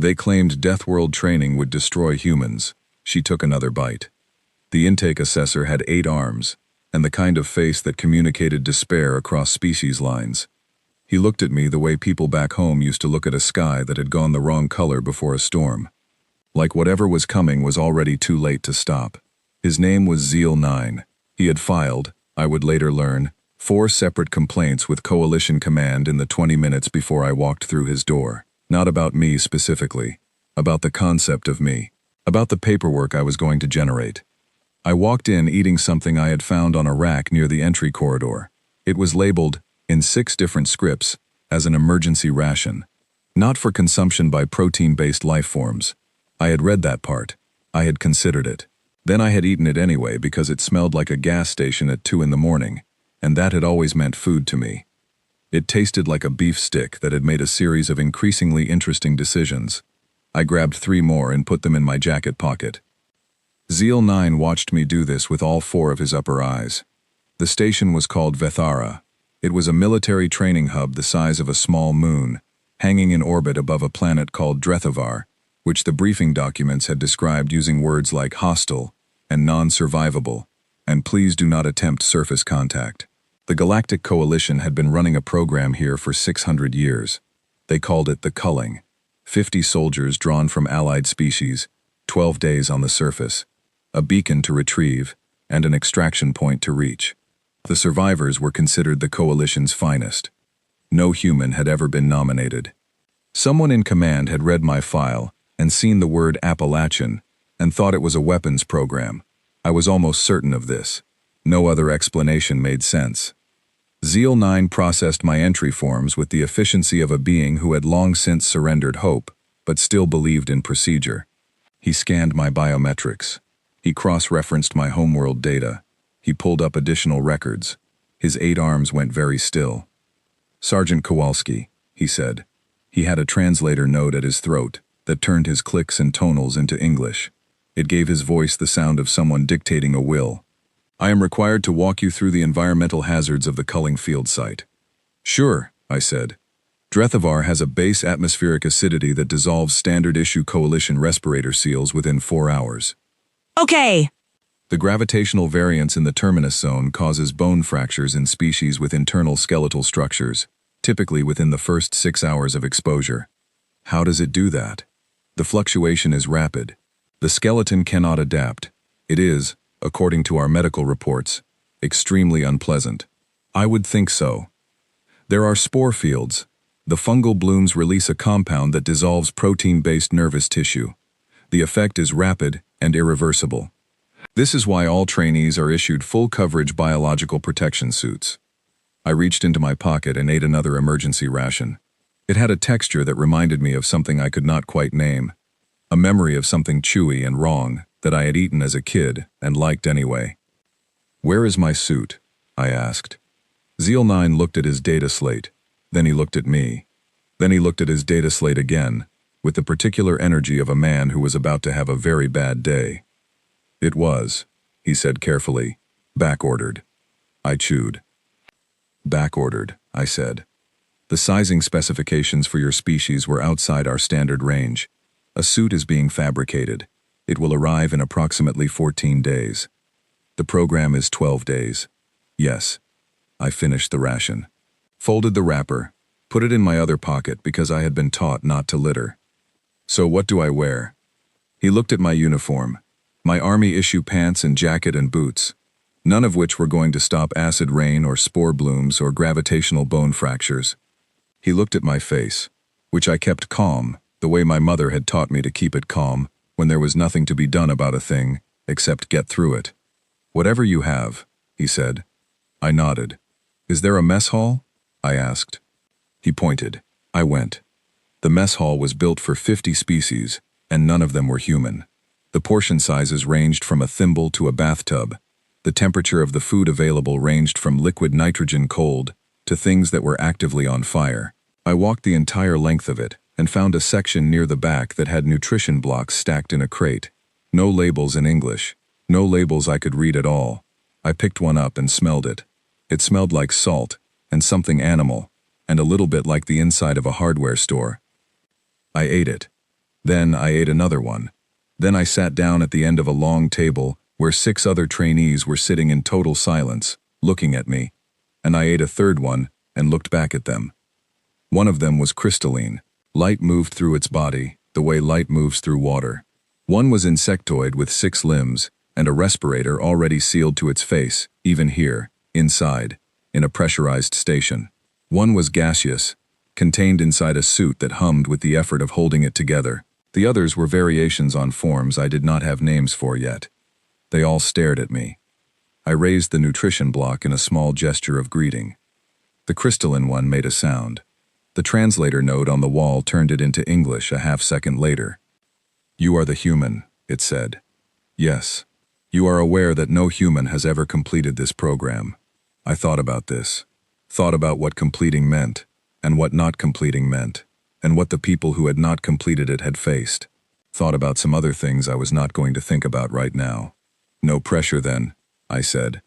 They claimed Deathworld training would destroy humans. She took another bite. The intake assessor had 8 arms, and the kind of face that communicated despair across species lines. He looked at me the way people back home used to look at a sky that had gone the wrong color before a storm. Like whatever was coming was already too late to stop. His name was Zeal 9. He had filed, I would later learn, 4 separate complaints with Coalition Command in the 20 minutes before I walked through his door. Not about me specifically, about the concept of me, about the paperwork I was going to generate. I walked in eating something I had found on a rack near the entry corridor. It was labeled, in 6 different scripts, as an emergency ration. Not for consumption by protein-based life forms. I had read that part. I had considered it. Then I had eaten it anyway because it smelled like a gas station at 2 in the morning, and that had always meant food to me. It tasted like a beef stick that had made a series of increasingly interesting decisions. I grabbed 3 more and put them in my jacket pocket. Zeal 9 watched me do this with all 4 of his upper eyes. The station was called Vethara. It was a military training hub the size of a small moon, hanging in orbit above a planet called Drethavar, which the briefing documents had described using words like hostile and non-survivable, and please do not attempt surface contact. The Galactic Coalition had been running a program here for 600 years. They called it the Culling. 50 soldiers drawn from allied species, 12 days on the surface, a beacon to retrieve, and an extraction point to reach. The survivors were considered the Coalition's finest. No human had ever been nominated. Someone in command had read my file and seen the word Appalachian and thought it was a weapons program. I was almost certain of this. No other explanation made sense. Zeal 9 processed my entry forms with the efficiency of a being who had long since surrendered hope, but still believed in procedure. He scanned my biometrics. He cross-referenced my homeworld data. He pulled up additional records. His 8 arms went very still. "Sergeant Kowalski," he said. He had a translator node at his throat that turned his clicks and tonals into English. It gave his voice the sound of someone dictating a will. "I am required to walk you through the environmental hazards of the Culling field site." "Sure," I said. "Drethavar has a base atmospheric acidity that dissolves standard-issue Coalition respirator seals within 4 hours. Okay. The gravitational variance in the terminus zone causes bone fractures in species with internal skeletal structures, typically within the first 6 hours of exposure. How does it do that? The fluctuation is rapid. The skeleton cannot adapt. It is, according to our medical reports, extremely unpleasant. I would think so. There are spore fields. The fungal blooms release a compound that dissolves protein-based nervous tissue. The effect is rapid and irreversible. This is why all trainees are issued full-coverage biological protection suits. I reached into my pocket and ate another emergency ration. It had a texture that reminded me of something I could not quite name. A memory of something chewy and wrong that I had eaten as a kid and liked anyway. "Where is my suit?" I asked. Zeal 9 looked at his data slate. Then he looked at me. Then he looked at his data slate again, with the particular energy of a man who was about to have a very bad day. "It was," he said carefully, "back-ordered." I chewed. "Back-ordered," I said. "The sizing specifications for your species were outside our standard range. A suit is being fabricated. It will arrive in approximately 14 days. The program is 12 days. Yes." I finished the ration. Folded the wrapper, put it in my other pocket because I had been taught not to litter. "So what do I wear?" He looked at my uniform, my army-issue pants and jacket and boots, none of which were going to stop acid rain or spore blooms or gravitational bone fractures. He looked at my face, which I kept calm, the way my mother had taught me to keep it calm when there was nothing to be done about a thing except get through it. "Whatever you have," he said. I nodded. "Is there a mess hall?" I asked. He pointed. I went. The mess hall was built for 50 species, and none of them were human. The portion sizes ranged from a thimble to a bathtub. The temperature of the food available ranged from liquid nitrogen cold to things that were actively on fire. I walked the entire length of it and found a section near the back that had nutrition blocks stacked in a crate. No labels in English. No labels I could read at all. I picked one up and smelled it. It smelled like salt and something animal, and a little bit like the inside of a hardware store. I ate it. Then I ate another one. Then I sat down at the end of a long table where 6 other trainees were sitting in total silence, looking at me, and I ate a third one and looked back at them. One of them was crystalline. Light moved through its body, the way light moves through water. One was insectoid with 6 limbs, and a respirator already sealed to its face, even here, inside, in a pressurized station. One was gaseous, contained inside a suit that hummed with the effort of holding it together. The others were variations on forms I did not have names for yet. They all stared at me. I raised the nutrition block in a small gesture of greeting. The crystalline one made a sound. The translator node on the wall turned it into English a half-second later. "You are the human," it said. "Yes. You are aware that no human has ever completed this program." I thought about this. Thought about what completing meant, and what not completing meant, and what the people who had not completed it had faced. Thought about some other things I was not going to think about right now. "No pressure then," I said.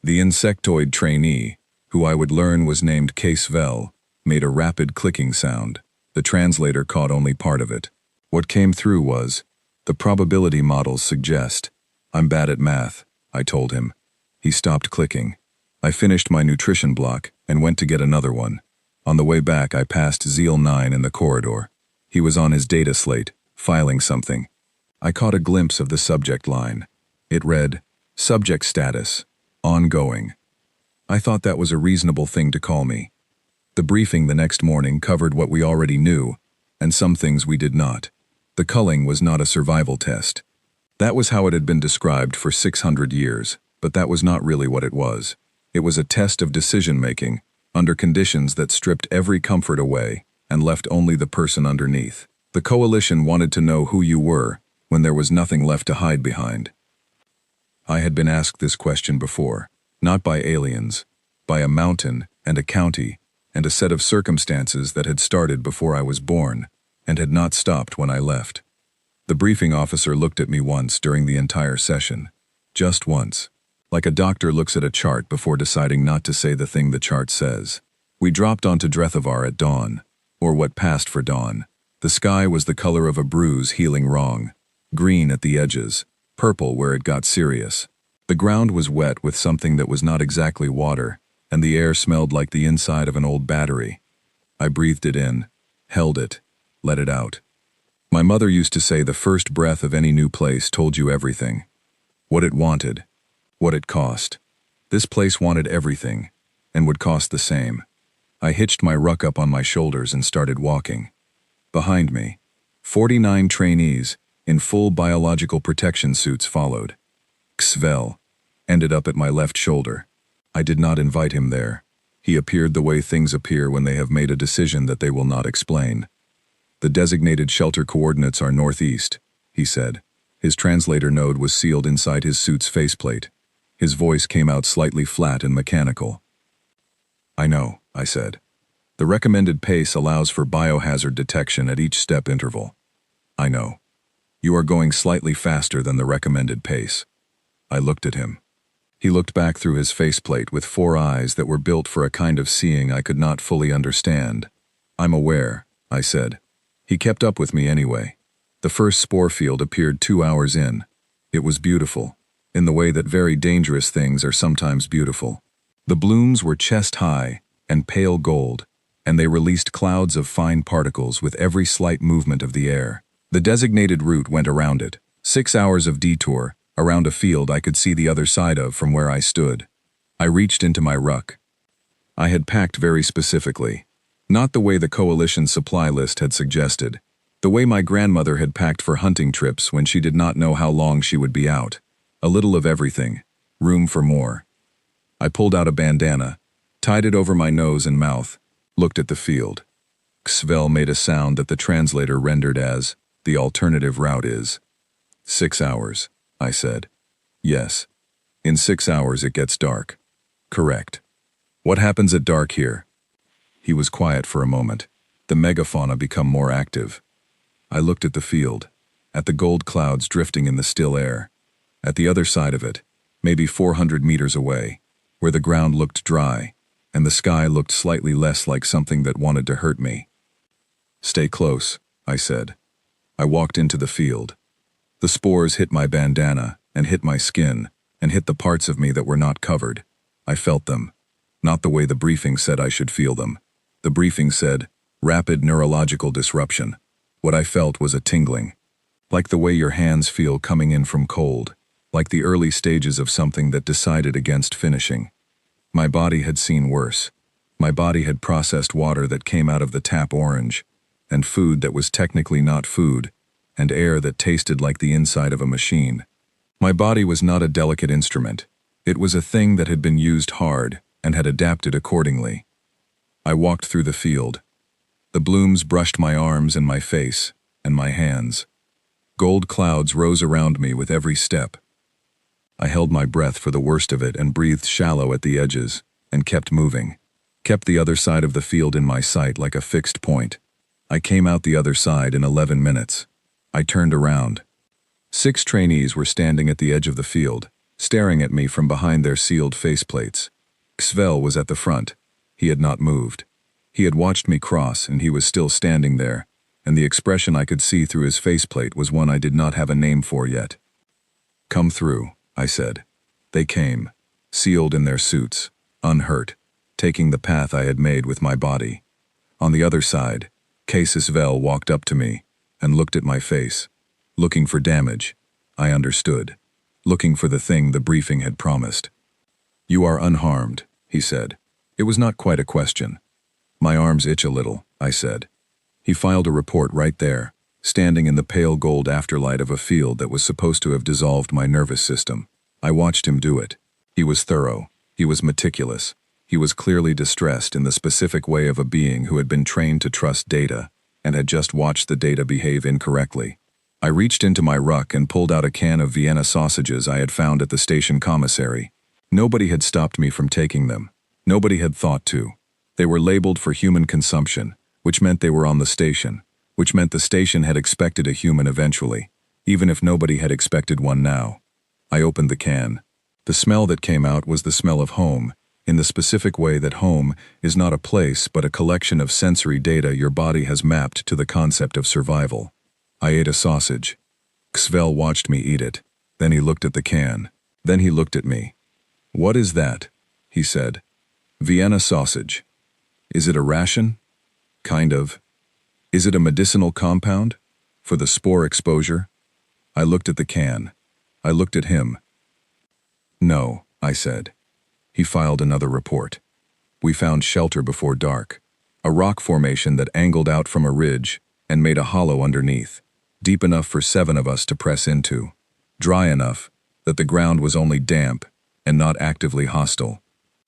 The insectoid trainee, who I would learn was named Casvel, made a rapid clicking sound. The translator caught only part of it. What came through was, "The probability models suggest." "I'm bad at math," I told him. He stopped clicking. I finished my nutrition block and went to get another one. On the way back I passed Zeal 9 in the corridor. He was on his data slate, filing something. I caught a glimpse of the subject line. It read, "Subject status, ongoing." I thought that was a reasonable thing to call me. The briefing the next morning covered what we already knew, and some things we did not. The culling was not a survival test. That was how it had been described for 600 years, but that was not really what it was. It was a test of decision-making, under conditions that stripped every comfort away and left only the person underneath. The coalition wanted to know who you were when there was nothing left to hide behind. I had been asked this question before, not by aliens, by a mountain and a county and a set of circumstances that had started before I was born and had not stopped when I left. The briefing officer looked at me once during the entire session. Just once. Like a doctor looks at a chart before deciding not to say the thing the chart says. We dropped onto Drethavar at dawn, or what passed for dawn. The sky was the color of a bruise healing wrong, green at the edges, purple where it got serious. The ground was wet with something that was not exactly water, and the air smelled like the inside of an old battery. I breathed it in, held it, let it out. My mother used to say the first breath of any new place told you everything. What it wanted, what it cost. This place wanted everything, and would cost the same. I hitched my ruck up on my shoulders and started walking. Behind me, 49 trainees in full biological protection suits followed. Xvel ended up at my left shoulder. I did not invite him there. He appeared the way things appear when they have made a decision that they will not explain. "The designated shelter coordinates are northeast," he said. His translator node was sealed inside his suit's faceplate. His voice came out slightly flat and mechanical. "I know," I said. "The recommended pace allows for biohazard detection at each step interval." "I know. You are going slightly faster than the recommended pace." I looked at him. He looked back through his faceplate with 4 eyes that were built for a kind of seeing I could not fully understand. "I'm aware," I said. He kept up with me anyway. The first spore field appeared 2 hours in. It was beautiful, in the way that very dangerous things are sometimes beautiful. The blooms were chest-high and pale gold, and they released clouds of fine particles with every slight movement of the air. The designated route went around it. 6 hours of detour, around a field I could see the other side of from where I stood. I reached into my ruck. I had packed very specifically. Not the way the coalition supply list had suggested. The way my grandmother had packed for hunting trips when she did not know how long she would be out. A little of everything. Room for more. I pulled out a bandana, tied it over my nose and mouth, looked at the field. Xvel made a sound that the translator rendered as, "The alternative route is." 6 hours, I said. "Yes. In 6 hours it gets dark." "Correct. What happens at dark here?" He was quiet for a moment. The megafauna become more active. I looked at the field, at the gold clouds drifting in the still air. At the other side of it, maybe 400 meters away, where the ground looked dry, and the sky looked slightly less like something that wanted to hurt me. "Stay close," I said. I walked into the field. The spores hit my bandana, and hit my skin, and hit the parts of me that were not covered. I felt them. Not the way the briefing said I should feel them. The briefing said, rapid neurological disruption. What I felt was a tingling. Like the way your hands feel coming in from cold. Like the early stages of something that decided against finishing. My body had seen worse. My body had processed water that came out of the tap orange, and food that was technically not food, and air that tasted like the inside of a machine. My body was not a delicate instrument. It was a thing that had been used hard and had adapted accordingly. I walked through the field. The blooms brushed my arms and my face, and my hands. Gold clouds rose around me with every step. I held my breath for the worst of it and breathed shallow at the edges, and kept moving. Kept the other side of the field in my sight like a fixed point. I came out the other side in 11 minutes. I turned around. 6 trainees were standing at the edge of the field, staring at me from behind their sealed faceplates. Xvel was at the front. He had not moved. He had watched me cross, and he was still standing there, and the expression I could see through his faceplate was one I did not have a name for yet. "Come through," I said. They came, sealed in their suits, unhurt, taking the path I had made with my body. On the other side, Casus Vel walked up to me and looked at my face, looking for damage. I understood, looking for the thing the briefing had promised. "You are unharmed," he said. It was not quite a question. "My arms itch a little," I said. He filed a report right there, standing in the pale gold afterlight of a field that was supposed to have dissolved my nervous system. I watched him do it. He was thorough. He was meticulous. He was clearly distressed in the specific way of a being who had been trained to trust data and had just watched the data behave incorrectly. I reached into my ruck and pulled out a can of Vienna sausages I had found at the station commissary. Nobody had stopped me from taking them. Nobody had thought to. They were labeled for human consumption, which meant they were on the station, which meant the station had expected a human eventually, even if nobody had expected one now. I opened the can. The smell that came out was the smell of home, in the specific way that home is not a place but a collection of sensory data your body has mapped to the concept of survival. I ate a sausage. Xvel watched me eat it. Then he looked at the can. Then he looked at me. "What is that?" he said. "Vienna sausage. Is it a ration? Kind of. Is it a medicinal compound? For the spore exposure?" I looked at the can. I looked at him. "No," I said. He filed another report. "We found shelter before dark. A rock formation that angled out from a ridge and made a hollow underneath, deep enough for 7 of us to press into, dry enough that the ground was only damp and not actively hostile.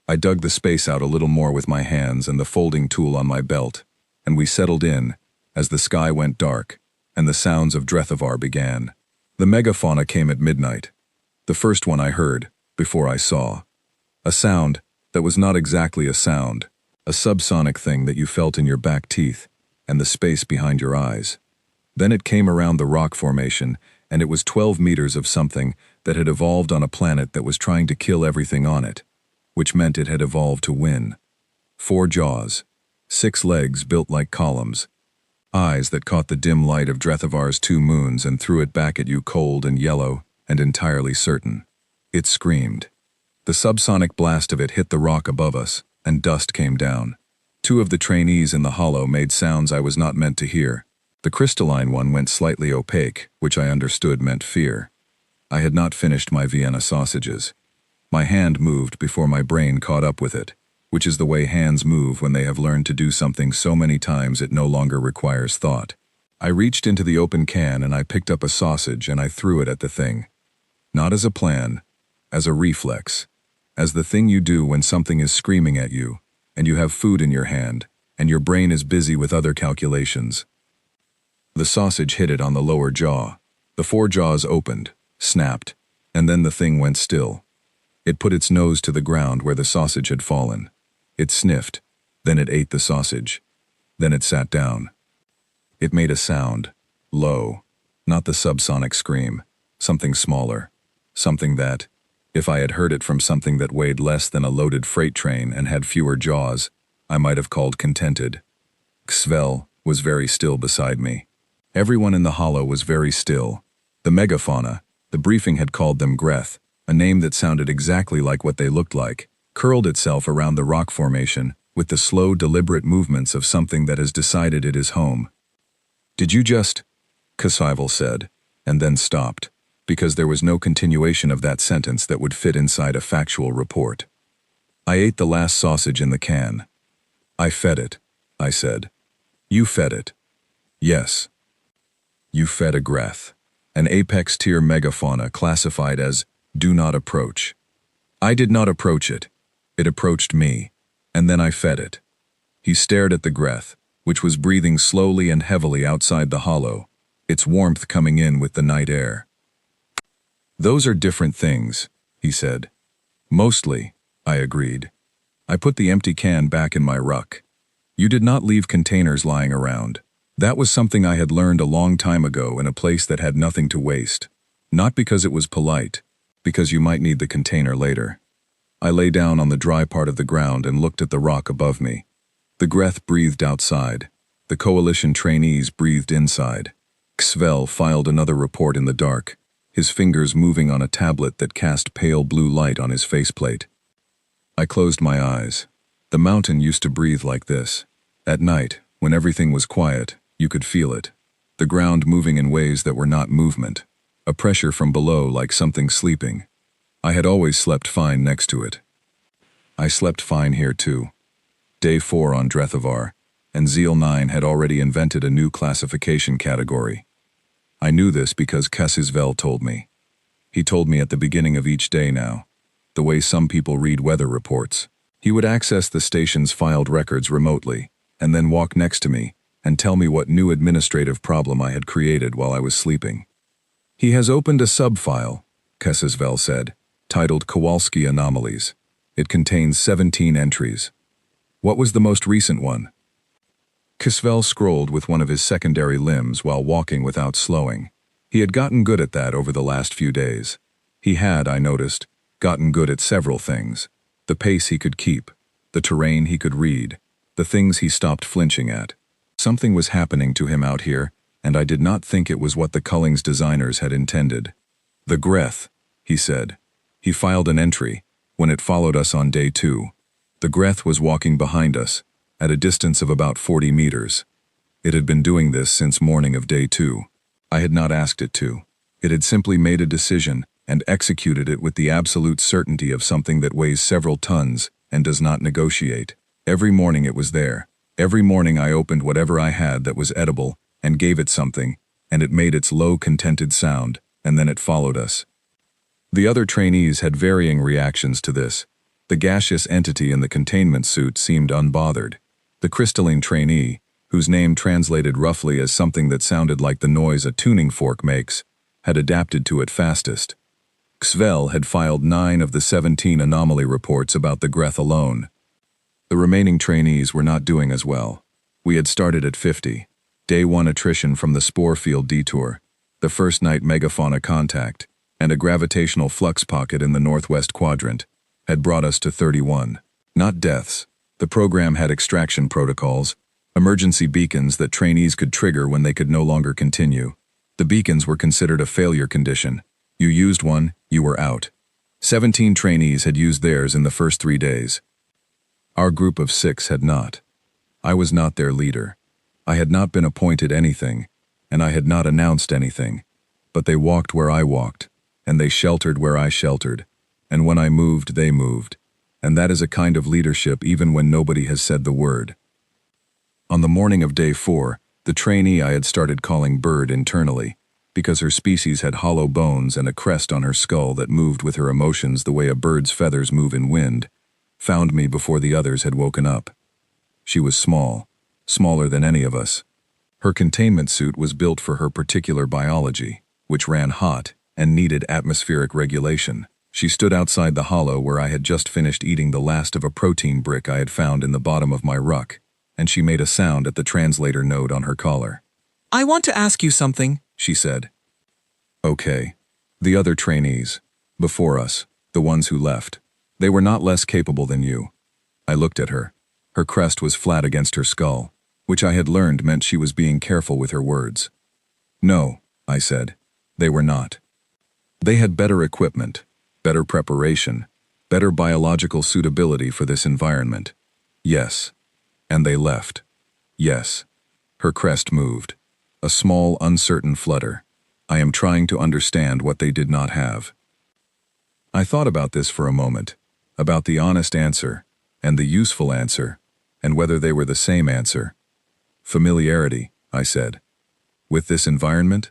I dug the space out a little more with my hands and the folding tool on my belt, and we settled in as the sky went dark and the sounds of Deathworld began. The megafauna came at midnight. The first one I heard, before I saw. A sound that was not exactly a sound, a subsonic thing that you felt in your back teeth and the space behind your eyes. Then it came around the rock formation, and it was 12 meters of something that had evolved on a planet that was trying to kill everything on it, which meant it had evolved to win. 4 jaws, 6 legs built like columns, eyes that caught the dim light of Deathworld's 2 moons and threw it back at you cold and yellow and entirely certain. It screamed. The subsonic blast of it hit the rock above us, and dust came down. 2 of the trainees in the hollow made sounds I was not meant to hear. The crystalline one went slightly opaque, which I understood meant fear. I had not finished my Vienna sausages. My hand moved before my brain caught up with it, which is the way hands move when they have learned to do something so many times it no longer requires thought. I reached into the open can and I picked up a sausage and I threw it at the thing. Not as a plan, as a reflex. As the thing you do when something is screaming at you, and you have food in your hand, and your brain is busy with other calculations. The sausage hit it on the lower jaw. The 4 jaws opened, snapped, and then the thing went still. It put its nose to the ground where the sausage had fallen. It sniffed, then it ate the sausage. Then it sat down. It made a sound, low, not the subsonic scream, something smaller, something that, if I had heard it from something that weighed less than a loaded freight train and had fewer jaws, I might have called contented. Xvel was very still beside me. Everyone in the hollow was very still. The megafauna, the briefing had called them Greth, a name that sounded exactly like what they looked like, curled itself around the rock formation with the slow, deliberate movements of something that has decided it is home. "Did you just?" Cassivel said, and then stopped, because there was no continuation of that sentence that would fit inside a factual report. "I ate the last sausage in the can." "I fed it," I said. "You fed it." "Yes." "You fed a Greth, an apex-tier megafauna classified as do not approach." "I did not approach it. It approached me, and then I fed it." He stared at the Greth, which was breathing slowly and heavily outside the hollow, its warmth coming in with the night air. "Those are different things," he said. "Mostly," I agreed. I put the empty can back in my ruck. "You did not leave containers lying around." That was something I had learned a long time ago in a place that had nothing to waste. Not because it was polite, because you might need the container later. I lay down on the dry part of the ground and looked at the rock above me. The Greth breathed outside. The coalition trainees breathed inside. Xvel filed another report in the dark, his fingers moving on a tablet that cast pale blue light on his faceplate. I closed my eyes. The mountain used to breathe like this. At night, when everything was quiet, you could feel it. The ground moving in ways that were not movement. A pressure from below like something sleeping. I had always slept fine next to it. I slept fine here too. Day 4 on Drethavar, and Zeal 9 had already invented a new classification category. I knew this because Cassivel told me. He told me at the beginning of each day now, the way some people read weather reports. He would access the station's filed records remotely, and then walk next to me and tell me what new administrative problem I had created while I was sleeping. "He has opened a subfile," Cassivel said, titled Kowalski Anomalies. It contains 17 entries. "What was the most recent one?" Cassivel scrolled with one of his secondary limbs while walking without slowing. He had gotten good at that over the last few days. He had, I noticed, gotten good at several things. The pace he could keep, the terrain he could read, the things he stopped flinching at. Something was happening to him out here, and I did not think it was what the Cullings designers had intended. "The Greth," he said. He filed an entry, when it followed us on day 2. The Greth was walking behind us, at a distance of about 40 meters. It had been doing this since morning of day 2. I had not asked it to. It had simply made a decision and executed it with the absolute certainty of something that weighs several tons and does not negotiate. Every morning it was there. Every morning I opened whatever I had that was edible and gave it something, and it made its low, contented sound, and then it followed us. The other trainees had varying reactions to this. The gaseous entity in the containment suit seemed unbothered. The crystalline trainee, whose name translated roughly as something that sounded like the noise a tuning fork makes, had adapted to it fastest. Xvel had filed 9 of the 17 anomaly reports about the Greth alone. The remaining trainees were not doing as well. We had started at 50. Day 1 attrition from the spore field detour, the first night megafauna contact, and a gravitational flux pocket in the northwest quadrant, had brought us to 31. Not deaths. The program had extraction protocols, emergency beacons that trainees could trigger when they could no longer continue. The beacons were considered a failure condition. You used one, you were out. 17 trainees had used theirs in the first 3 days. Our group of 6 had not. I was not their leader. I had not been appointed anything, and I had not announced anything. But they walked where I walked, and they sheltered where I sheltered, and when I moved, they moved. And that is a kind of leadership even when nobody has said the word. On the morning of day 4, the trainee I had started calling Bird internally, because her species had hollow bones and a crest on her skull that moved with her emotions the way a bird's feathers move in wind, found me before the others had woken up. She was small, smaller than any of us. Her containment suit was built for her particular biology, which ran hot and needed atmospheric regulation. She stood outside the hollow where I had just finished eating the last of a protein brick I had found in the bottom of my ruck, and she made a sound at the translator node on her collar. "I want to ask you something," she said. Okay. The other trainees, before us, the ones who left, they were not less capable than you. I looked at her. Her crest was flat against her skull, which I had learned meant she was being careful with her words. No, I said. They were not. They had better equipment, better preparation, better biological suitability for this environment. Yes. And they left. Yes. Her crest moved. A small, uncertain flutter. I am trying to understand what they did not have. I thought about this for a moment, about the honest answer, and the useful answer, and whether they were the same answer. Familiarity, I said. With this environment?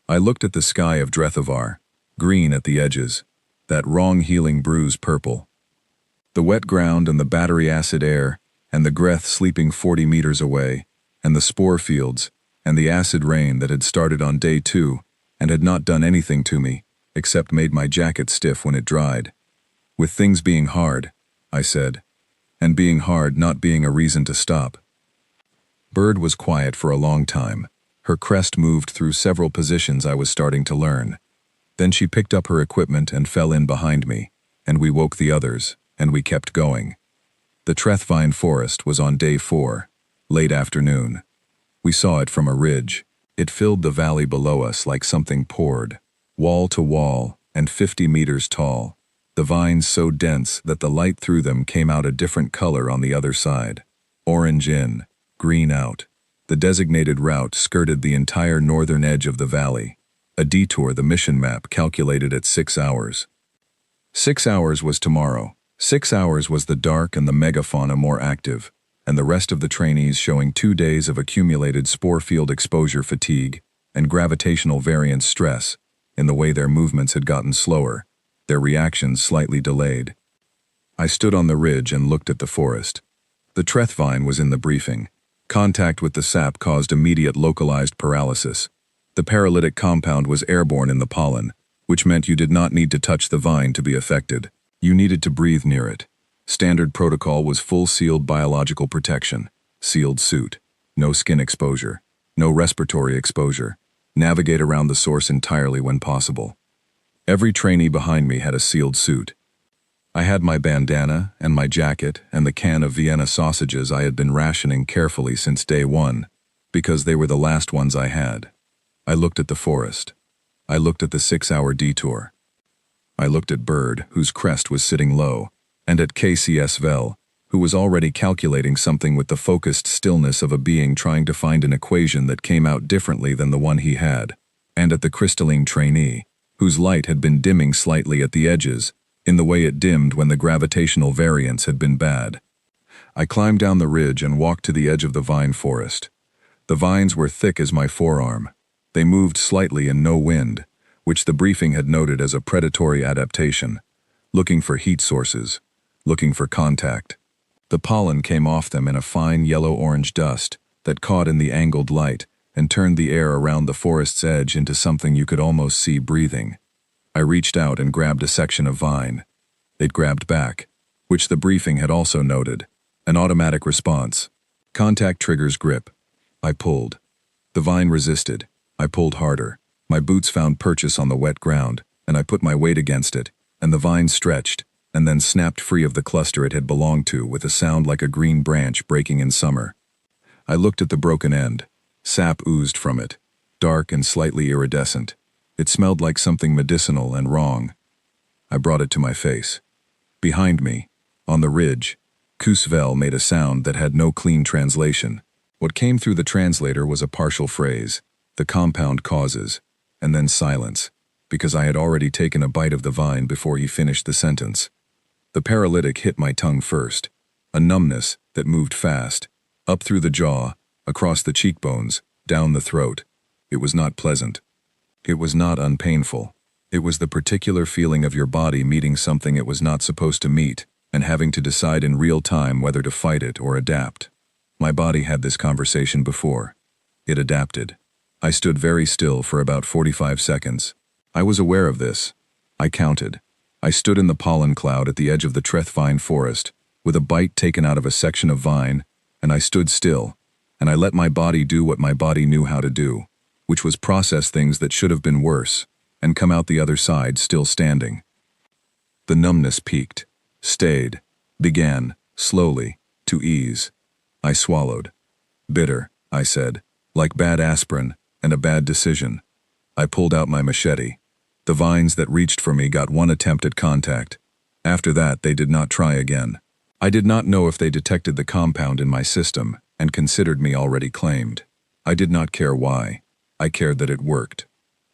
I looked at the sky of Drethavar, green at the edges, that wrong-healing bruise purple. The wet ground and the battery acid air, and the Greth sleeping 40 meters away, and the spore fields, and the acid rain that had started on day 2 and had not done anything to me, except made my jacket stiff when it dried. With things being hard, I said, and being hard not being a reason to stop. Bird was quiet for a long time. Her crest moved through several positions I was starting to learn. Then she picked up her equipment and fell in behind me, and we woke the others, and we kept going. The Trethvine forest was on day 4, late afternoon. We saw it from a ridge. It filled the valley below us like something poured, wall to wall and 50 meters tall, the vines so dense that the light through them came out a different color on the other side. Orange in, green out. The designated route skirted the entire northern edge of the valley, a detour the mission map calculated at 6 hours. 6 hours was tomorrow. 6 hours was the dark and the megafauna more active, and the rest of the trainees showing 2 days of accumulated spore field exposure fatigue and gravitational variance stress in the way their movements had gotten slower, their reactions slightly delayed. I stood on the ridge and looked at the forest. The Trethvine was in the briefing. Contact with the sap caused immediate localized paralysis. The paralytic compound was airborne in the pollen, which meant you did not need to touch the vine to be affected. You needed to breathe near it. Standard protocol was full sealed biological protection, sealed suit, no skin exposure, no respiratory exposure, navigate around the source entirely when possible. Every trainee behind me had a sealed suit. I had my bandana and my jacket and the can of Vienna sausages I had been rationing carefully since day 1, because they were the last ones I had. I looked at the forest. I looked at the 6-hour detour. I looked at Bird, whose crest was sitting low, and at KCS Vel, who was already calculating something with the focused stillness of a being trying to find an equation that came out differently than the one he had, and at the crystalline trainee, whose light had been dimming slightly at the edges, in the way it dimmed when the gravitational variance had been bad. I climbed down the ridge and walked to the edge of the vine forest. The vines were thick as my forearm. They moved slightly in no wind, which the briefing had noted as a predatory adaptation, looking for heat sources, looking for contact. The pollen came off them in a fine yellow-orange dust that caught in the angled light and turned the air around the forest's edge into something you could almost see breathing. I reached out and grabbed a section of vine. It grabbed back, which the briefing had also noted. An automatic response. Contact triggers grip. I pulled. The vine resisted. I pulled harder. My boots found purchase on the wet ground, and I put my weight against it, and the vine stretched, and then snapped free of the cluster it had belonged to with a sound like a green branch breaking in summer. I looked at the broken end. Sap oozed from it, dark and slightly iridescent. It smelled like something medicinal and wrong. I brought it to my face. Behind me, on the ridge, Kusvel made a sound that had no clean translation. What came through the translator was a partial phrase, the compound causes, and then silence, because I had already taken a bite of the vine before he finished the sentence. The paralytic hit my tongue first, a numbness that moved fast, up through the jaw, across the cheekbones, down the throat. It was not pleasant. It was not unpainful. It was the particular feeling of your body meeting something it was not supposed to meet, and having to decide in real time whether to fight it or adapt. My body had this conversation before. It adapted. I stood very still for about 45 seconds. I was aware of this. I counted. I stood in the pollen cloud at the edge of the Trethvine forest, with a bite taken out of a section of vine, and I stood still, and I let my body do what my body knew how to do, which was process things that should have been worse, and come out the other side still standing. The numbness peaked, stayed, began, slowly, to ease. I swallowed. Bitter, I said, like bad aspirin, and a bad decision. I pulled out my machete. The vines that reached for me got one attempt at contact. After that, they did not try again. I did not know if they detected the compound in my system and considered me already claimed. I did not care why. I cared that it worked.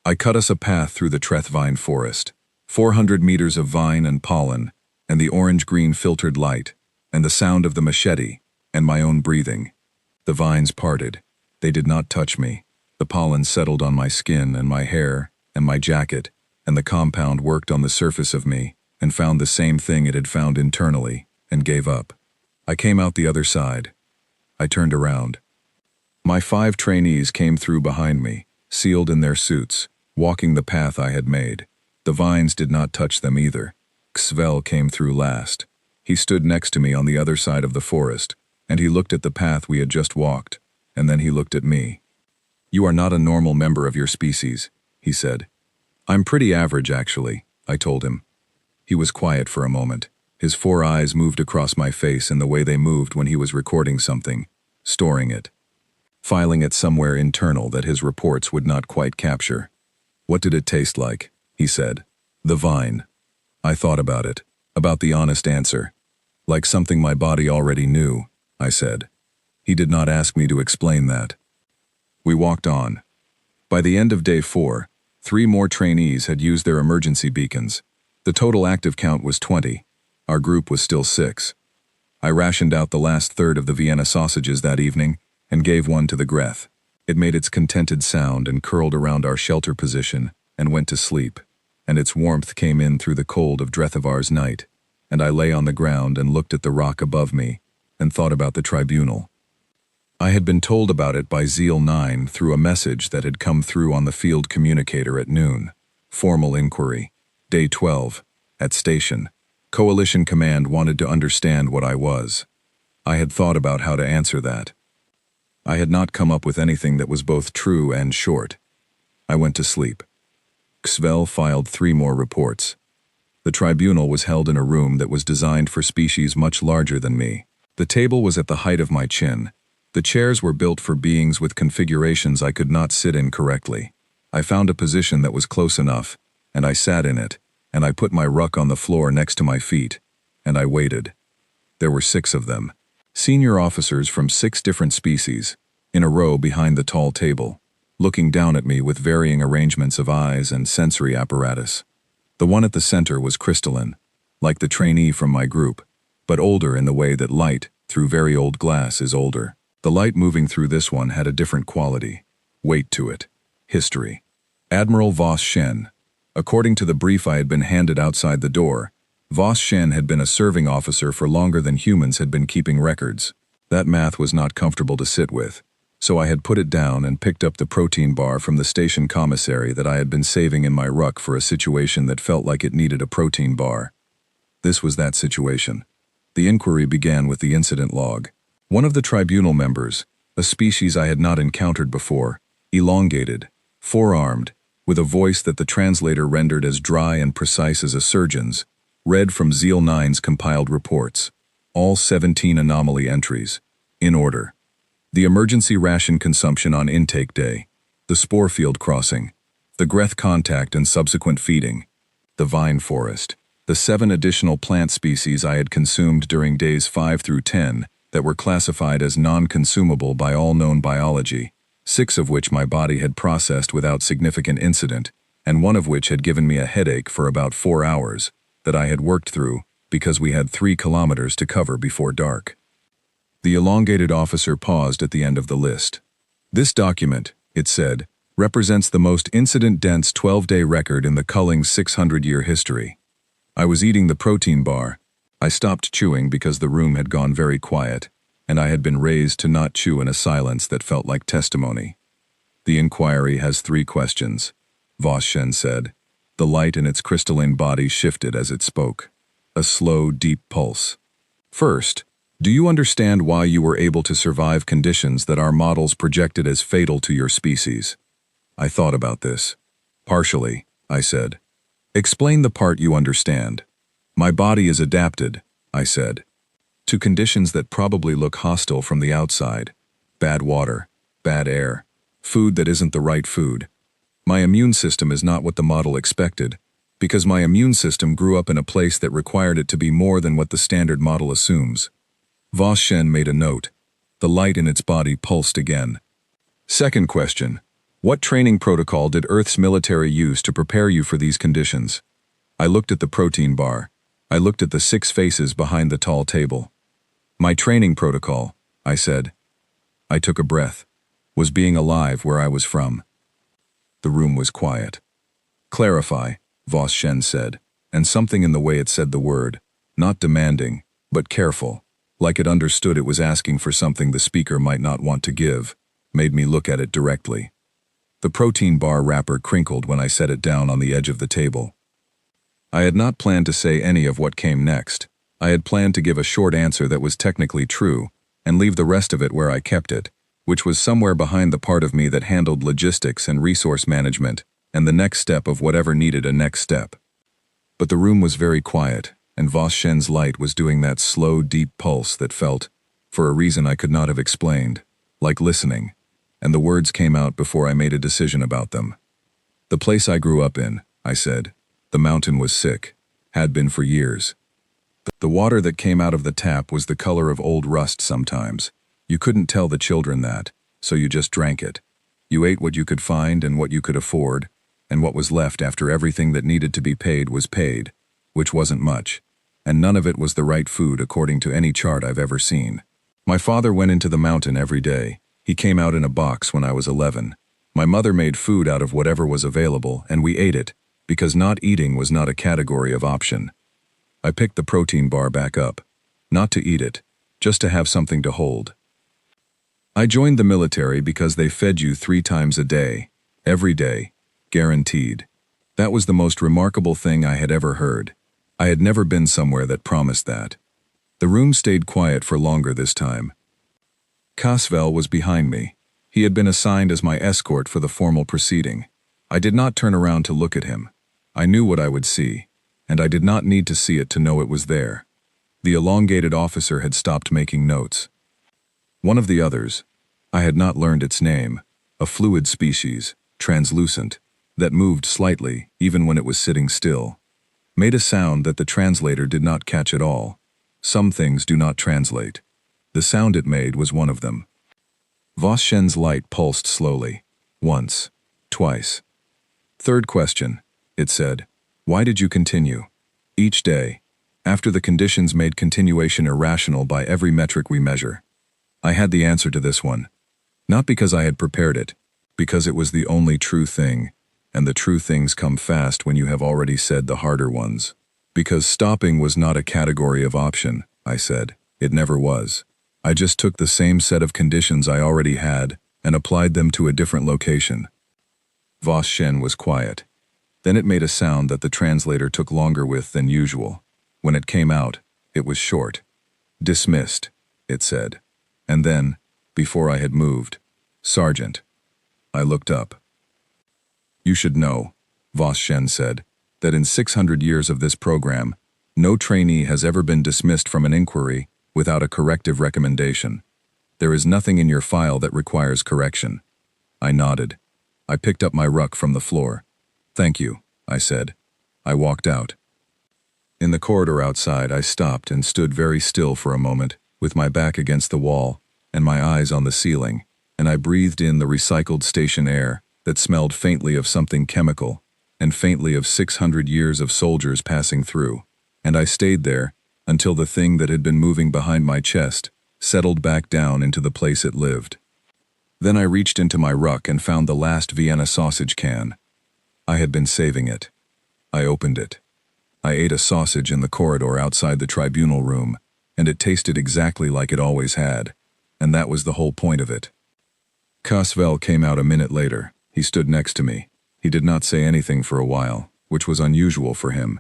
I cut us a path through the treth vine forest. 400 meters of vine and pollen, and the orange-green filtered light, and the sound of the machete, and my own breathing. The vines parted. They did not touch me. The pollen settled on my skin and my hair and my jacket, and the compound worked on the surface of me and found the same thing it had found internally and gave up. I came out the other side. I turned around. My 5 trainees came through behind me, sealed in their suits, walking the path I had made. The vines did not touch them either. Xvel came through last. He stood next to me on the other side of the forest, and he looked at the path we had just walked, and then he looked at me. "You are not a normal member of your species," he said. "I'm pretty average, actually," I told him. He was quiet for a moment. His 4 eyes moved across my face in the way they moved when he was recording something, storing it, filing it somewhere internal that his reports would not quite capture. "What did it taste like?" he said. "The vine." I thought about it, about the honest answer. "Like something my body already knew," I said. He did not ask me to explain that. We walked on. By the end of day 4, 3 more trainees had used their emergency beacons. The total active count was 20. Our group was still 6. I rationed out the last third of the Vienna sausages that evening and gave one to the Greth. It made its contented sound and curled around our shelter position and went to sleep, and its warmth came in through the cold of Drethavar's night, and I lay on the ground and looked at the rock above me and thought about the tribunal. I had been told about it by Zeal 9 through a message that had come through on the field communicator at noon. Formal inquiry. Day 12. At station. Coalition Command wanted to understand what I was. I had thought about how to answer that. I had not come up with anything that was both true and short. I went to sleep. Xvel filed 3 more reports. The tribunal was held in a room that was designed for species much larger than me. The table was at the height of my chin. The chairs were built for beings with configurations I could not sit in correctly. I found a position that was close enough, and I sat in it, and I put my ruck on the floor next to my feet, and I waited. There were 6 of them, senior officers from 6 different species, in a row behind the tall table, looking down at me with varying arrangements of eyes and sensory apparatus. The one at the center was crystalline, like the trainee from my group, but older in the way that light, through very old glass, is older. The light moving through this one had a different quality, weight to it, history. Admiral Voss Shen. According to the brief I had been handed outside the door, Voss Shen had been a serving officer for longer than humans had been keeping records. That math was not comfortable to sit with, so I had put it down and picked up the protein bar from the station commissary that I had been saving in my ruck for a situation that felt like it needed a protein bar. This was that situation. The inquiry began with the incident log. One of the tribunal members, a species I had not encountered before, elongated, 4-armed, with a voice that the translator rendered as dry and precise as a surgeon's, read from Zeal 9's compiled reports, all 17 anomaly entries, in order. The emergency ration consumption on intake day, the spore field crossing, the Greth contact and subsequent feeding, the vine forest, the 7 additional plant species I had consumed during days 5 through 10 that were classified as non-consumable by all known biology, 6 of which my body had processed without significant incident, and 1 of which had given me a headache for about 4 hours that I had worked through because we had 3 kilometers to cover before dark. The elongated officer paused at the end of the list. "This document," it said, "represents the most incident-dense 12-day record in the Culling's 600-year history." I was eating the protein bar. I stopped chewing because the room had gone very quiet, and I had been raised to not chew in a silence that felt like testimony. "The inquiry has 3 questions," Voss Shen said. The light in its crystalline body shifted as it spoke. A slow, deep pulse. "First, do you understand why you were able to survive conditions that our models projected as fatal to your species?" I thought about this. "Partially," I said. "Explain the part you understand." "My body is adapted," I said, "to conditions that probably look hostile from the outside. Bad water, bad air, Food that isn't the right food. My immune system is not what the model expected, because my immune system grew up in a place that required it to be more than what the standard model assumes. Voss Shen made a note. The light in its body pulsed again. Second question. What training protocol did Earth's military use to prepare you for these conditions? I looked at the protein bar. I looked at the 6 faces behind the tall table. My training protocol, I said. I took a breath. Was being alive where I was from. The room was quiet. Clarify, Voss Shen said, and something in the way it said the word, not demanding, but careful, like it understood it was asking for something the speaker might not want to give, made me look at it directly. The protein bar wrapper crinkled when I set it down on the edge of the table. I had not planned to say any of what came next. I had planned to give a short answer that was technically true, and leave the rest of it where I kept it, which was somewhere behind the part of me that handled logistics and resource management, and the next step of whatever needed a next step. But the room was very quiet, and Voss Shen's light was doing that slow, deep pulse that felt, for a reason I could not have explained, like listening, and the words came out before I made a decision about them. The place I grew up in, I said. The mountain was sick, had been for years. The water that came out of the tap was the color of old rust sometimes. You couldn't tell the children that, so you just drank it. You ate what you could find and what you could afford, and what was left after everything that needed to be paid was paid, which wasn't much, and none of it was the right food according to any chart I've ever seen. My father went into the mountain every day. He came out in a box when I was 11. My mother made food out of whatever was available, and we ate it, because not eating was not a category of option. I picked the protein bar back up, not to eat it, just to have something to hold. I joined the military because they fed you 3 times a day, every day, guaranteed. That was the most remarkable thing I had ever heard. I had never been somewhere that promised that. The room stayed quiet for longer this time. Casvel was behind me. He had been assigned as my escort for the formal proceeding. I did not turn around to look at him. I knew what I would see, and I did not need to see it to know it was there. The elongated officer had stopped making notes. One of the others, I had not learned its name, a fluid species, translucent, that moved slightly even when it was sitting still, made a sound that the translator did not catch at all. Some things do not translate. The sound it made was one of them. Voss Shen's light pulsed slowly. Once. Twice. Third question, it said. Why did you continue? Each day, after the conditions made continuation irrational by every metric we measure. I had the answer to this one. Not because I had prepared it, because it was the only true thing, and the true things come fast when you have already said the harder ones. Because stopping was not a category of option, I said. It never was. I just took the same set of conditions I already had and applied them to a different location. Voss Shen was quiet. Then it made a sound that the translator took longer with than usual. When it came out, it was short. Dismissed, it said. And then, before I had moved, Sergeant. I looked up. You should know, Voss Shen said, that in 600 years of this program, no trainee has ever been dismissed from an inquiry without a corrective recommendation. There is nothing in your file that requires correction. I nodded. I picked up my ruck from the floor. Thank you, I said. I walked out. In the corridor outside, I stopped and stood very still for a moment, with my back against the wall and my eyes on the ceiling, and I breathed in the recycled station air that smelled faintly of something chemical and faintly of 600 years of soldiers passing through, and I stayed there until the thing that had been moving behind my chest settled back down into the place it lived. Then I reached into my ruck and found the last Vienna sausage can. I had been saving it. I opened it. I ate a sausage in the corridor outside the tribunal room, and it tasted exactly like it always had, and that was the whole point of it. Casvel came out a minute later. He stood next to me. He did not say anything for a while, which was unusual for him.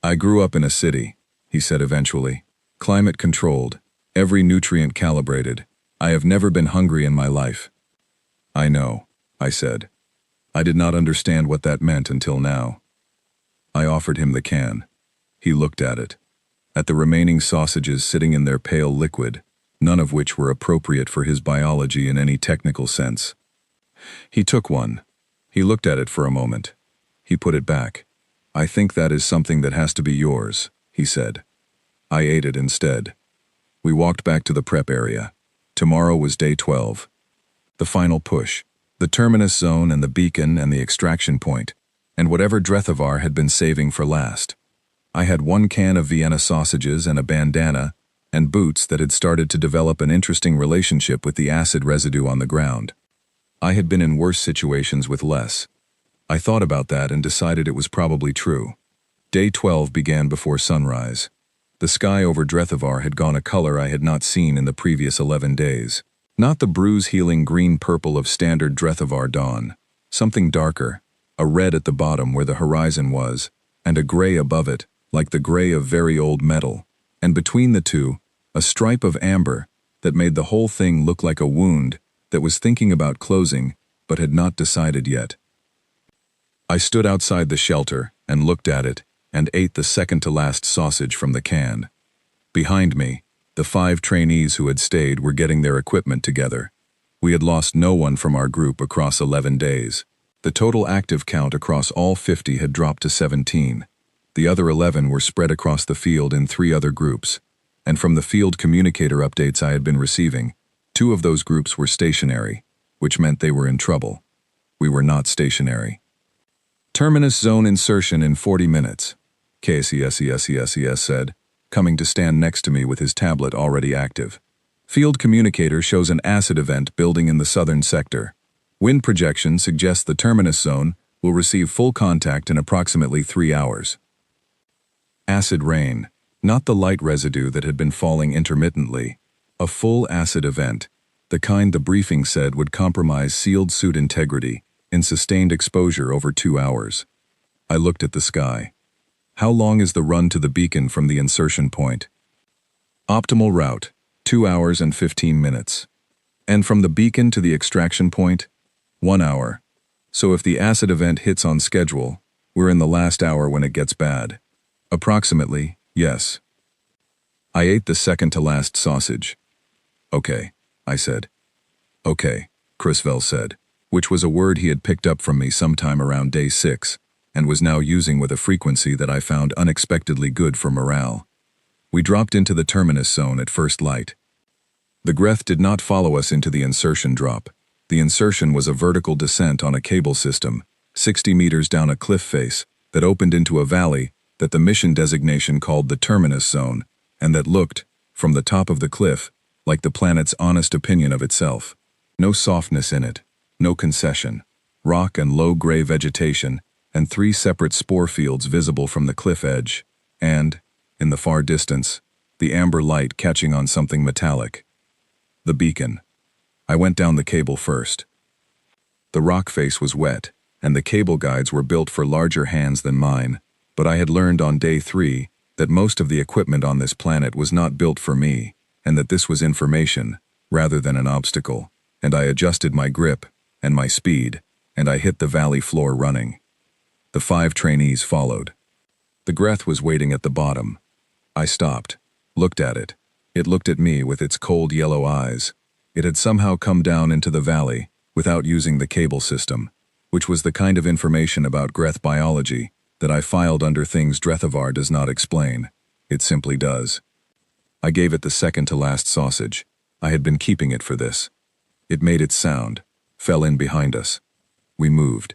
I grew up in a city, he said eventually. Climate controlled, every nutrient calibrated. I have never been hungry in my life. I know, I said. I did not understand what that meant until now. I offered him the can. He looked at it. At the remaining sausages sitting in their pale liquid, none of which were appropriate for his biology in any technical sense. He took one. He looked at it for a moment. He put it back. "I think that is something that has to be yours," he said. I ate it instead. We walked back to the prep area. Tomorrow was day 12. The final push. The terminus zone and the beacon and the extraction point, and whatever Drethavar had been saving for last. I had 1 can of Vienna sausages and a bandana, and boots that had started to develop an interesting relationship with the acid residue on the ground. I had been in worse situations with less. I thought about that and decided it was probably true. Day 12 began before sunrise. The sky over Drethavar had gone a color I had not seen in the previous 11 days. Not the bruise-healing green-purple of standard Drethavar dawn. Something darker, a red at the bottom where the horizon was, and a gray above it, like the gray of very old metal, and between the two, a stripe of amber that made the whole thing look like a wound that was thinking about closing but had not decided yet. I stood outside the shelter and looked at it and ate the second-to-last sausage from the can. Behind me, the 5 trainees who had stayed were getting their equipment together. We had lost no one from our group across 11 days. The total active count across all 50 had dropped to 17. The other 11 were spread across the field in 3 other groups, and from the field communicator updates I had been receiving, 2 of those groups were stationary, which meant they were in trouble. We were not stationary. Terminus zone insertion in 40 minutes, KSES said, coming to stand next to me with his tablet already active. Field communicator shows an acid event building in the southern sector. Wind projection suggests the terminus zone will receive full contact in approximately 3 hours. Acid rain, not the light residue that had been falling intermittently. A full acid event, the kind the briefing said would compromise sealed suit integrity in sustained exposure over 2 hours. I looked at the sky. How long is the run to the beacon from the insertion point? Optimal route, 2 hours and 15 minutes. And from the beacon to the extraction point, 1 hour. So if the acid event hits on schedule, we're in the last hour when it gets bad. Approximately, yes. I ate the second-to-last sausage. "Okay," I said. "Okay," Criswell said, which was a word he had picked up from me sometime around day 6, and was now using with a frequency that I found unexpectedly good for morale. We dropped into the terminus zone at first light. The Greth did not follow us into the insertion drop. The insertion was a vertical descent on a cable system, 60 meters down a cliff face, that opened into a valley that the mission designation called the terminus zone, and that looked, from the top of the cliff, like the planet's honest opinion of itself. No softness in it, no concession. Rock and low gray vegetation, and 3 separate spore fields visible from the cliff edge, and, in the far distance, the amber light catching on something metallic. The beacon. I went down the cable first. The rock face was wet, and the cable guides were built for larger hands than mine, but I had learned on day 3 that most of the equipment on this planet was not built for me, and that this was information, rather than an obstacle, and I adjusted my grip, and my speed, and I hit the valley floor running. The 5 trainees followed. The Greth was waiting at the bottom. I stopped, looked at it. It looked at me with its cold yellow eyes. It had somehow come down into the valley, without using the cable system, which was the kind of information about Greth biology that I filed under things Drethavar does not explain. It simply does. I gave it the second-to-last sausage. I had been keeping it for this. It made its sound, fell in behind us. We moved.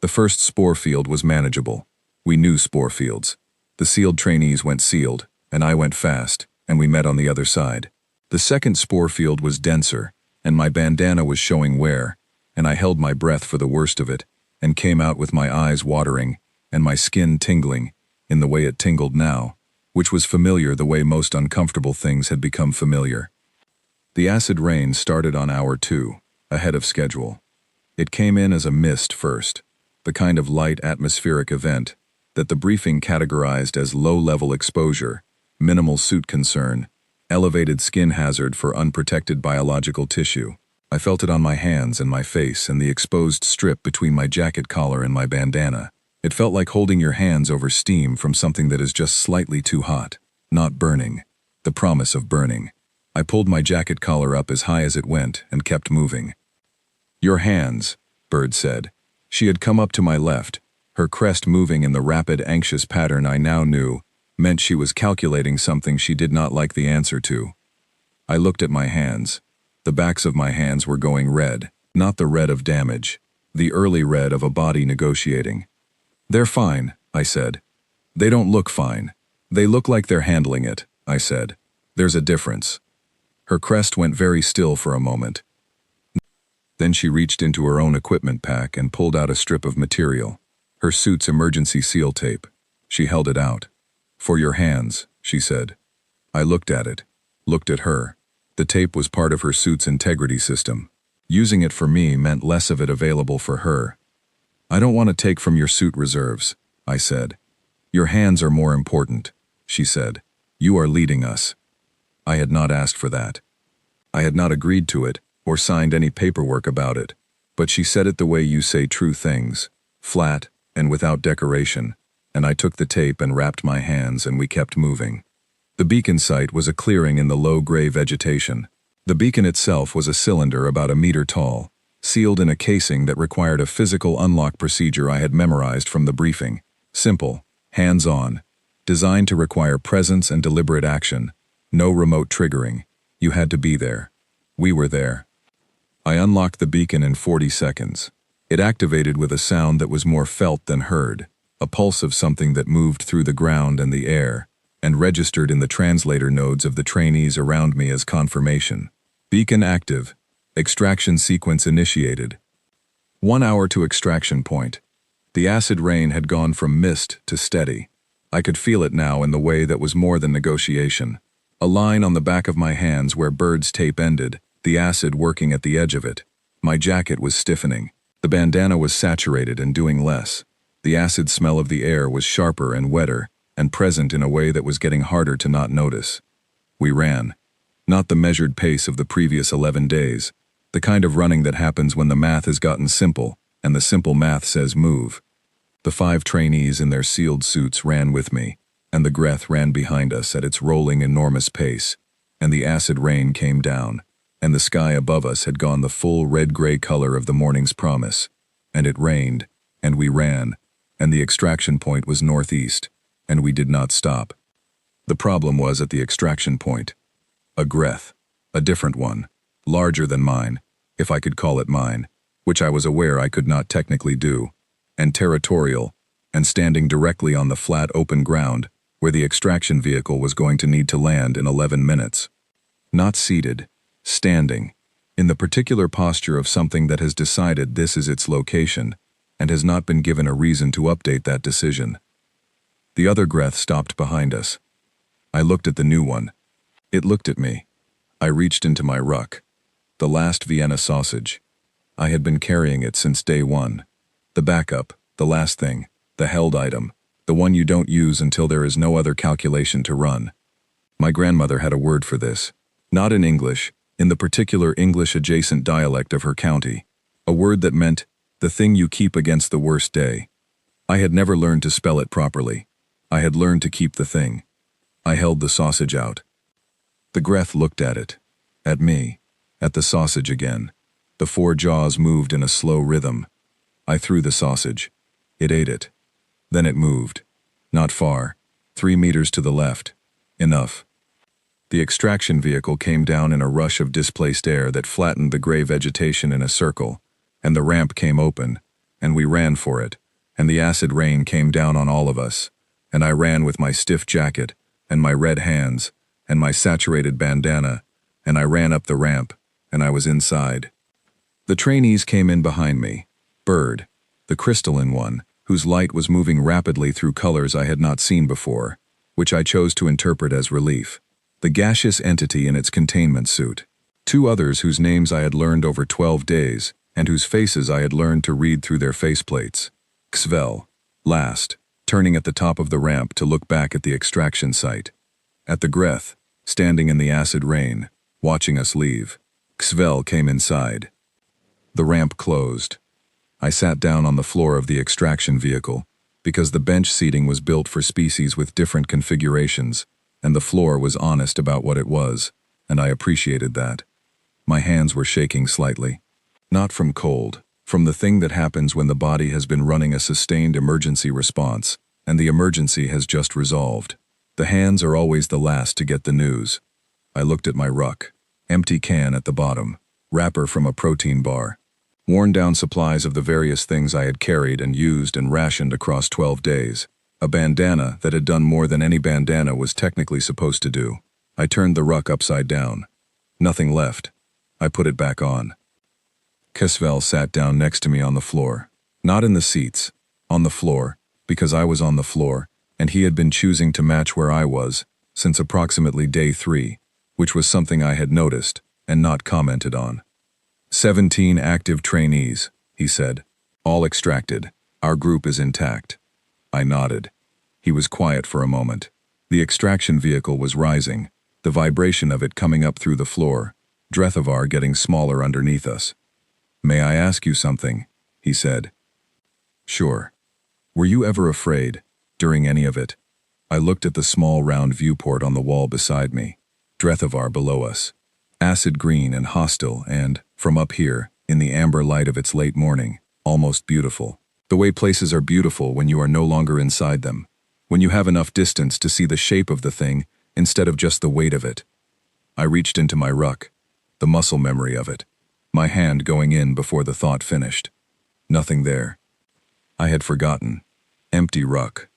The first spore field was manageable. We knew spore fields. The sealed trainees went sealed, and I went fast, and we met on the other side. The second spore field was denser, and my bandana was showing wear, and I held my breath for the worst of it, and came out with my eyes watering, and my skin tingling, in the way it tingled now, which was familiar the way most uncomfortable things had become familiar. The acid rain started on hour 2, ahead of schedule. It came in as a mist first, the kind of light atmospheric event that the briefing categorized as low-level exposure, minimal suit concern, elevated skin hazard for unprotected biological tissue. I felt it on my hands and my face and the exposed strip between my jacket collar and my bandana. It felt like holding your hands over steam from something that is just slightly too hot, not burning. The promise of burning. I pulled my jacket collar up as high as it went and kept moving. Your hands, Bird said. She had come up to my left, her crest moving in the rapid, anxious pattern I now knew meant she was calculating something she did not like the answer to. I looked at my hands. The backs of my hands were going red, not the red of damage, the early red of a body negotiating. They're fine, I said. They don't look fine. They look like they're handling it, I said. There's a difference. Her crest went very still for a moment. Then she reached into her own equipment pack and pulled out a strip of material, her suit's emergency seal tape. She held it out. For your hands, she said. I looked at it, looked at her. The tape was part of her suit's integrity system. Using it for me meant less of it available for her. I don't want to take from your suit reserves, I said. Your hands are more important, she said. You are leading us. I had not asked for that. I had not agreed to it or signed any paperwork about it, but she said it the way you say true things, flat and without decoration, and I took the tape and wrapped my hands and we kept moving. The beacon site was a clearing in the low gray vegetation. The beacon itself was a cylinder about a meter tall, sealed in a casing that required a physical unlock procedure I had memorized from the briefing. Simple, hands-on, designed to require presence and deliberate action. No remote triggering. You had to be there. We were there. I unlocked the beacon in 40 seconds. It activated with a sound that was more felt than heard, a pulse of something that moved through the ground and the air, and registered in the translator nodes of the trainees around me as confirmation. Beacon active. Extraction sequence initiated. 1 hour to extraction point. The acid rain had gone from mist to steady. I could feel it now in the way that was more than negotiation. A line on the back of my hands where Bird's tape ended, the acid working at the edge of it. My jacket was stiffening. The bandana was saturated and doing less. The acid smell of the air was sharper and wetter, and present in a way that was getting harder to not notice. We ran. Not the measured pace of the previous 11 days, the kind of running that happens when the math has gotten simple, and the simple math says move. The 5 trainees in their sealed suits ran with me, and the Greth ran behind us at its rolling enormous pace, and the acid rain came down, and the sky above us had gone the full red-gray color of the morning's promise, and it rained, and we ran, and the extraction point was northeast, and we did not stop. The problem was at the extraction point. A Greth, a different one, larger than mine, if I could call it mine, which I was aware I could not technically do, and territorial, and standing directly on the flat open ground where the extraction vehicle was going to need to land in 11 minutes. Not seated, standing, in the particular posture of something that has decided this is its location and has not been given a reason to update that decision. The other Greth stopped behind us. I looked at the new one. It looked at me. I reached into my ruck. The last Vienna sausage. I had been carrying it since day one. The backup, the last thing, the held item, the one you don't use until there is no other calculation to run. My grandmother had a word for this. Not in English, in the particular English-adjacent dialect of her county. A word that meant, the thing you keep against the worst day. I had never learned to spell it properly. I had learned to keep the thing. I held the sausage out. The Greth looked at it. At me. At the sausage again. The 4 jaws moved in a slow rhythm. I threw the sausage. It ate it. Then it moved. Not far. 3 meters to the left. Enough. The extraction vehicle came down in a rush of displaced air that flattened the gray vegetation in a circle, and the ramp came open, and we ran for it, and the acid rain came down on all of us, and I ran with my stiff jacket, and my red hands, and my saturated bandana, and I ran up the ramp, and I was inside. The trainees came in behind me. Bird, the crystalline one, whose light was moving rapidly through colors I had not seen before, which I chose to interpret as relief. The gaseous entity in its containment suit. 2 others whose names I had learned over 12 days, and whose faces I had learned to read through their faceplates. Xvel, last, turning at the top of the ramp to look back at the extraction site. At the Greth, standing in the acid rain, watching us leave. Xvel came inside. The ramp closed. I sat down on the floor of the extraction vehicle, because the bench seating was built for species with different configurations, and the floor was honest about what it was, and I appreciated that. My hands were shaking slightly. Not from cold, from the thing that happens when the body has been running a sustained emergency response, and the emergency has just resolved. The hands are always the last to get the news. I looked at my ruck. Empty can at the bottom, wrapper from a protein bar. Worn down supplies of the various things I had carried and used and rationed across 12 days. A bandana that had done more than any bandana was technically supposed to do. I turned the ruck upside down. Nothing left. I put it back on. Kesvel sat down next to me on the floor. Not in the seats. On the floor, because I was on the floor, and he had been choosing to match where I was, since approximately day 3, which was something I had noticed, and not commented on. 17 active trainees, he said. All extracted. Our group is intact. I nodded. He was quiet for a moment. The extraction vehicle was rising, the vibration of it coming up through the floor, Deathworld getting smaller underneath us. May I ask you something? He said. Sure. Were you ever afraid, during any of it? I looked at the small round viewport on the wall beside me. Deathworld below us. Acid green and hostile and, from up here, in the amber light of its late morning, almost beautiful. The way places are beautiful when you are no longer inside them, when you have enough distance to see the shape of the thing instead of just the weight of it. I reached into my ruck, the muscle memory of it, my hand going in before the thought finished. Nothing there. I had forgotten. Empty ruck.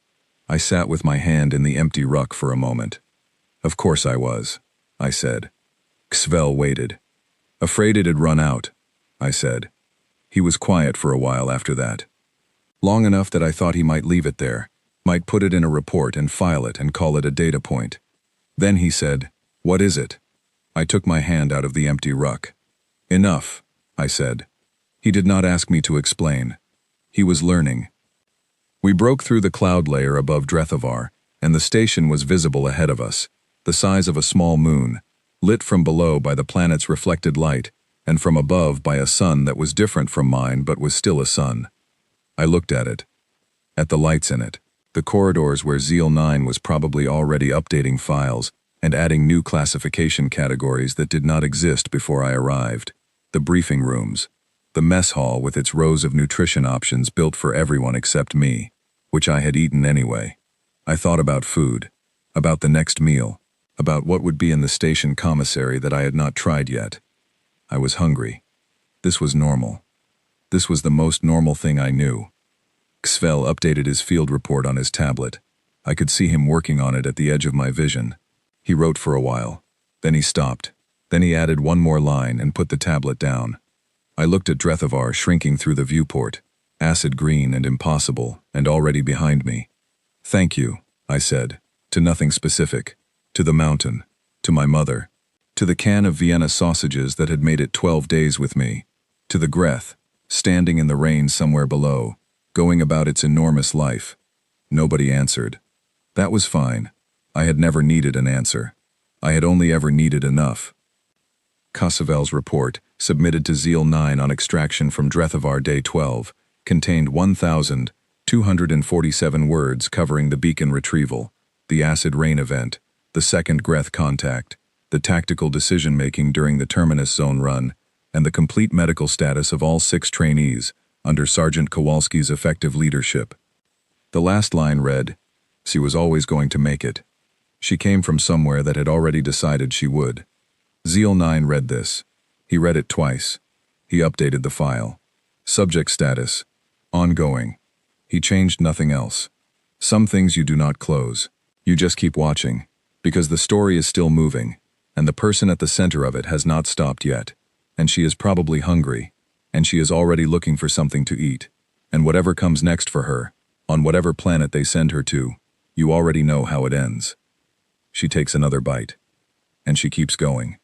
I sat with my hand in the empty ruck for a moment. Of course I was, I said. Kesvel waited. Afraid it had run out, I said. He was quiet for a while after that. Long enough that I thought he might leave it there, might put it in a report and file it and call it a data point. Then he said, "What is it?" I took my hand out of the empty ruck. "Enough," I said. He did not ask me to explain. He was learning. We broke through the cloud layer above Deathworld, and the station was visible ahead of us, the size of a small moon, lit from below by the planet's reflected light, and from above by a sun that was different from mine but was still a sun. I looked at it. At the lights in it, the corridors where Zeal 9 was probably already updating files and adding new classification categories that did not exist before I arrived, the briefing rooms, the mess hall with its rows of nutrition options built for everyone except me, which I had eaten anyway. I thought about food, about the next meal, about what would be in the station commissary that I had not tried yet. I was hungry. This was normal. This was the most normal thing I knew. Kesvel updated his field report on his tablet. I could see him working on it at the edge of my vision. He wrote for a while. Then he stopped. Then he added one more line and put the tablet down. I looked at Deathworld shrinking through the viewport, acid green and impossible, and already behind me. "Thank you," I said, to nothing specific. To the mountain. To my mother. To the can of Vienna sausages that had made it 12 days with me. To the Greth, standing in the rain somewhere below, going about its enormous life. Nobody answered. That was fine. I had never needed an answer. I had only ever needed enough. Kesvel's report, submitted to Zeal 9 on extraction from Deathworld Day 12, contained 1,247 words covering the beacon retrieval, the acid rain event, the second Greth contact, the tactical decision-making during the Terminus Zone run, and the complete medical status of all 6 trainees under Sergeant Kowalski's effective leadership. The last line read, "She was always going to make it." She came from somewhere that had already decided she would. Zeal 9 read this. He read it twice. He updated the file. Subject status, ongoing. He changed nothing else. Some things you do not close. You just keep watching, because the story is still moving, and the person at the center of it has not stopped yet, and she is probably hungry, and she is already looking for something to eat, and whatever comes next for her, on whatever planet they send her to, you already know how it ends. She takes another bite, and she keeps going.